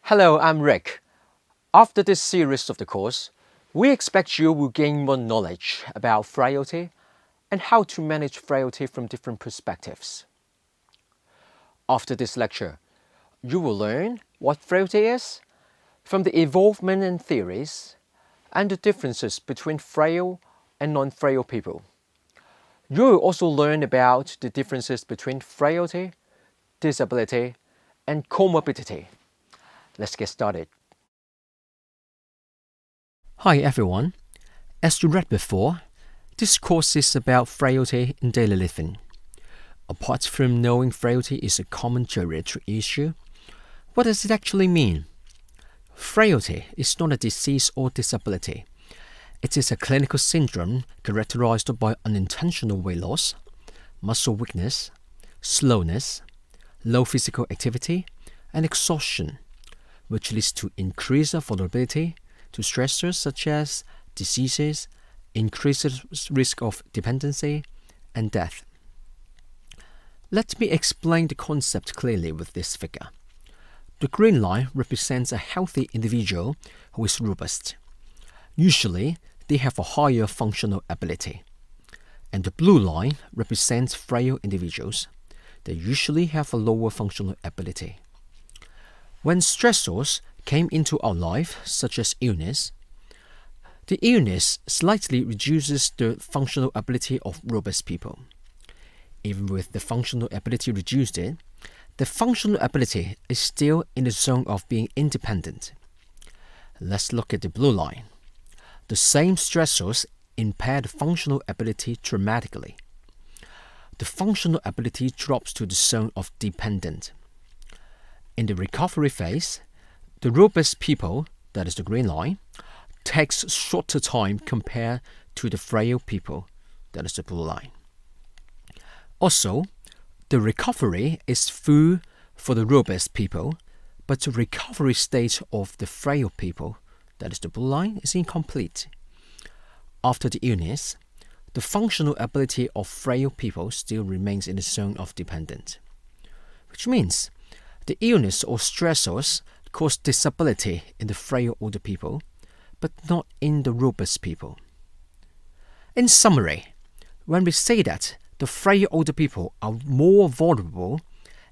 Hello, I'm Rick. After this series of the course, we expect you will gain more knowledge about frailty and how to manage frailty from different perspectives. After this lecture, you will learn what frailty is, from the evolvement and theories, and the differences between frail and non-frail people. You will also learn about the differences between frailty, disability, and comorbidity. Let's get started. Hi everyone. As you read before, this course is about frailty in daily living. Apart from knowing frailty is a common geriatric issue, what does it actually mean? Frailty is not a disease or disability. It is a clinical syndrome characterized by unintentional weight loss, muscle weakness, slowness, low physical activity, and exhaustion, which leads to increased vulnerability to stressors such as diseases, increased risk of dependency, and death. Let me explain the concept clearly with this figure. The green line represents a healthy individual who is robust. Usually, they have a higher functional ability. And the blue line represents frail individuals. They usually have a lower functional ability. When stressors came into our life, such as illness, the illness slightly reduces the functional ability of robust people. Even with the functional ability reduced, the functional ability is still in the zone of being independent. Let's look at the blue line. The same stressors impair the functional ability dramatically. The functional ability drops to the zone of dependent. In the recovery phase, the robust people, that is the green line, takes shorter time compared to the frail people, that is the blue line. Also, the recovery is full for the robust people, but the recovery state of the frail people, that is the blue line, is incomplete. After the illness, the functional ability of frail people still remains in the zone of dependent, which means the illness or stressors cause disability in the frail older people, but not in the robust people. In summary, when we say that the frail older people are more vulnerable,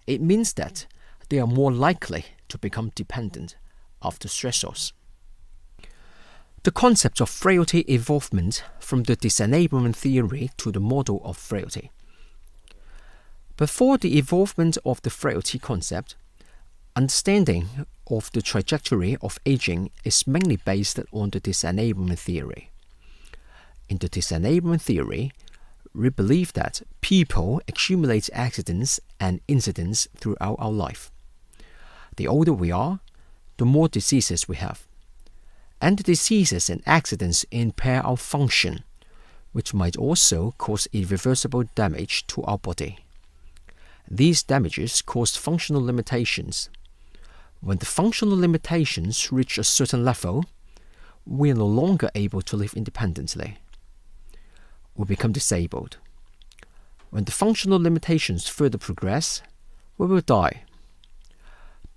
it means that they are more likely to become dependent after stressors. The concept of frailty evolvement from the disablement theory to the model of frailty. Before the evolvement of the frailty concept, understanding of the trajectory of aging is mainly based on the disablement theory. In the disablement theory, we believe that people accumulate accidents and incidents throughout our life. The older we are, the more diseases we have. And the diseases and accidents impair our function, which might also cause irreversible damage to our body. These damages cause functional limitations. When the functional limitations reach a certain level, we are no longer able to live independently. We become disabled. When the functional limitations further progress, we will die.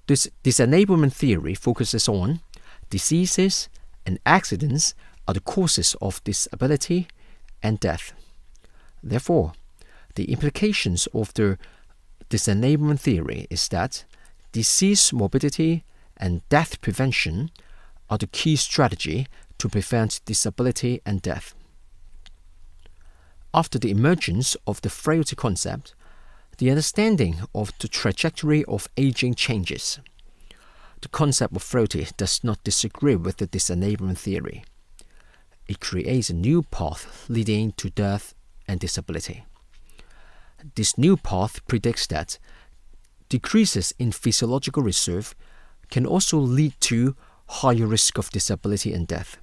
This disablement theory focuses on diseases and accidents are the causes of disability and death. Therefore, the implications of the disablement theory is that disease morbidity and death prevention are the key strategy to prevent disability and death. After the emergence of the frailty concept, the understanding of the trajectory of aging changes. The concept of frailty does not disagree with the disablement theory. It creates a new path leading to death and disability. This new path predicts that decreases in physiological reserve can also lead to higher risk of disability and death.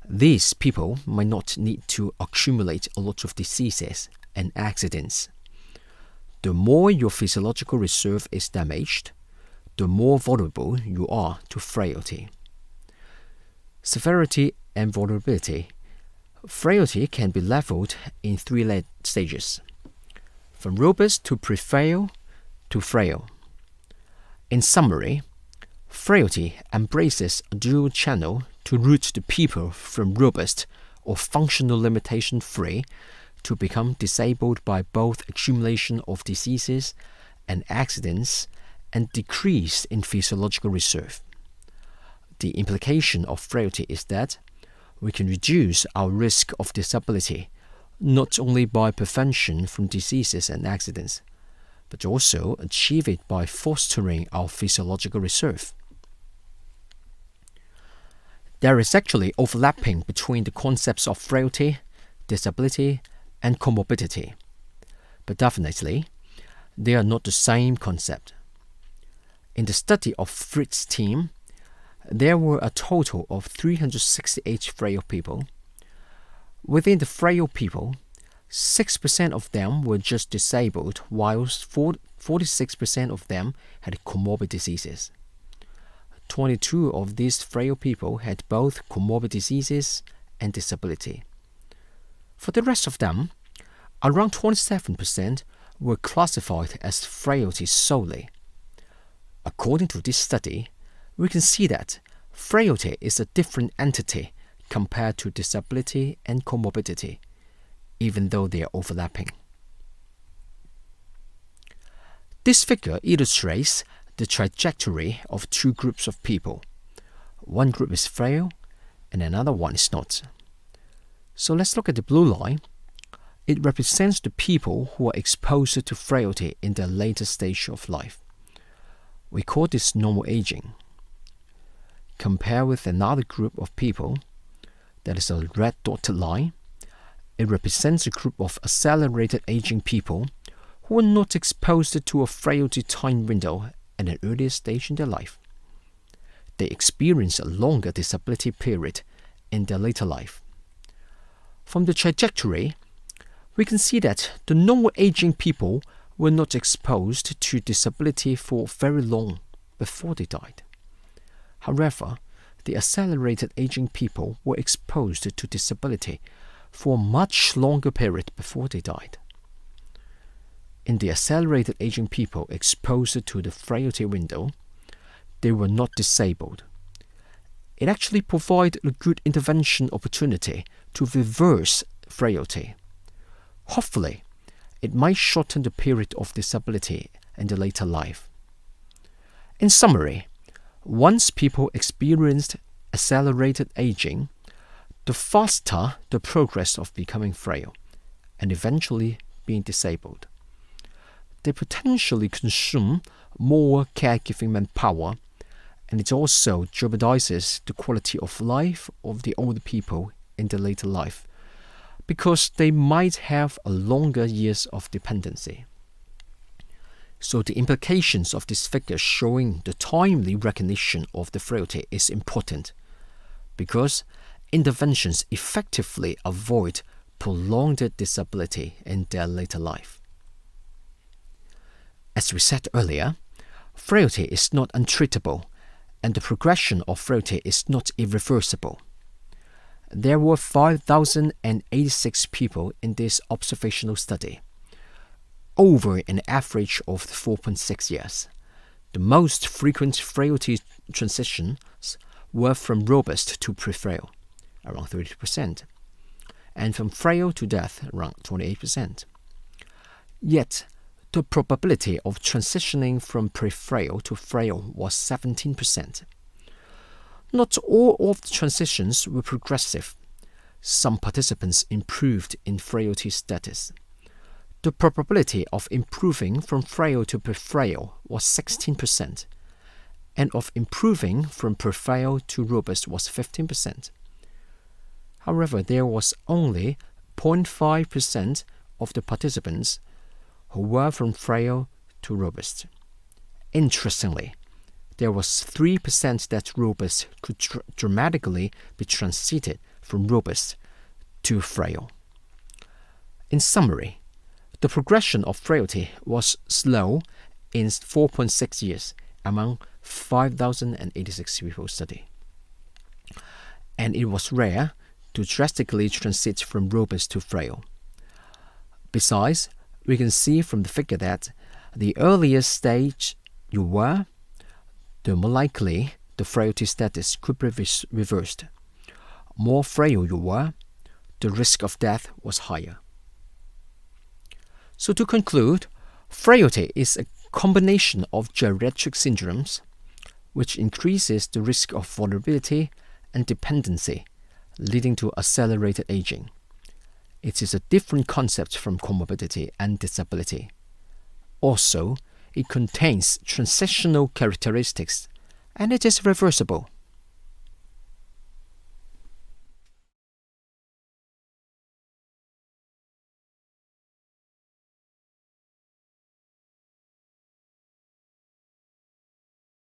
These people might not need to accumulate a lot of diseases and accidents. The more your physiological reserve is damaged, the more vulnerable you are to frailty. Severity and vulnerability. Frailty can be leveled in three stages, from robust to pre-frail to frail. In summary, Frailty embraces a dual channel to route the people from robust or functional limitation free to become disabled by both accumulation of diseases and accidents and decrease in physiological reserve. The implication of frailty is that we can reduce our risk of disability not only by prevention from diseases and accidents, but also achieve it by fostering our physiological reserve. There is actually overlapping between the concepts of frailty, disability, and comorbidity, but definitely they are not the same concept. In the study of Fritz's team, there were a total of 368 frail people. Within the frail people, 6% of them were just disabled, whilst 46% of them had comorbid diseases. 22 of these frail people had both comorbid diseases and disability. For the rest of them, around 27% were classified as frailty solely. According to this study, we can see that frailty is a different entity compared to disability and comorbidity, even though they are overlapping. This figure illustrates the trajectory of two groups of people. One group is frail and another one is not. So let's look at the blue line. It represents the people who are exposed to frailty in their later stage of life. We call this normal aging. Compare with another group of people, that is a red dotted line. It represents a group of accelerated aging people who are not exposed to a frailty time window at an earlier stage in their life. They experience a longer disability period in their later life. From the trajectory, we can see that the normal aging people were not exposed to disability for very long before they died. However, the accelerated aging people were exposed to disability for a much longer period before they died. In the accelerated aging people exposed to the frailty window, they were not disabled. It actually provided a good intervention opportunity to reverse frailty. Hopefully, it might shorten the period of disability in the later life. In summary, once people experienced accelerated aging, the faster the progress of becoming frail and eventually being disabled. They potentially consume more caregiving manpower, and it also jeopardizes the quality of life of the older people in the later life, because they might have a longer years of dependency. So the implications of this figure showing the timely recognition of the frailty is important, because interventions effectively avoid prolonged disability in their later life. As we said earlier, frailty is not untreatable, and the progression of frailty is not irreversible. There were 5,086 people in this observational study, over an average of 4.6 years. The most frequent frailty transitions were from robust to pre-frail, around 30%, and from frail to death, around 28%. Yet, the probability of transitioning from pre-frail to frail was 17%. Not all of the transitions were progressive. Some participants improved in frailty status. The probability of improving from frail to pre-frail was 16%, and of improving from pre-frail to robust was 15%. However, there was only 0.5% of the participants who were from frail to robust. Interestingly, there was 3% that robust could dramatically be transited from robust to frail. In summary, the progression of frailty was slow in 4.6 years among 5,086 people studied, and it was rare to drastically transit from robust to frail. Besides, we can see from the figure that the earlier stage you were, the more likely the frailty status could be reversed. More frail you were, the risk of death was higher. So to conclude, frailty is a combination of geriatric syndromes, which increases the risk of vulnerability and dependency, leading to accelerated aging. It is a different concept from comorbidity and disability. Also, it contains transitional characteristics, and it is reversible.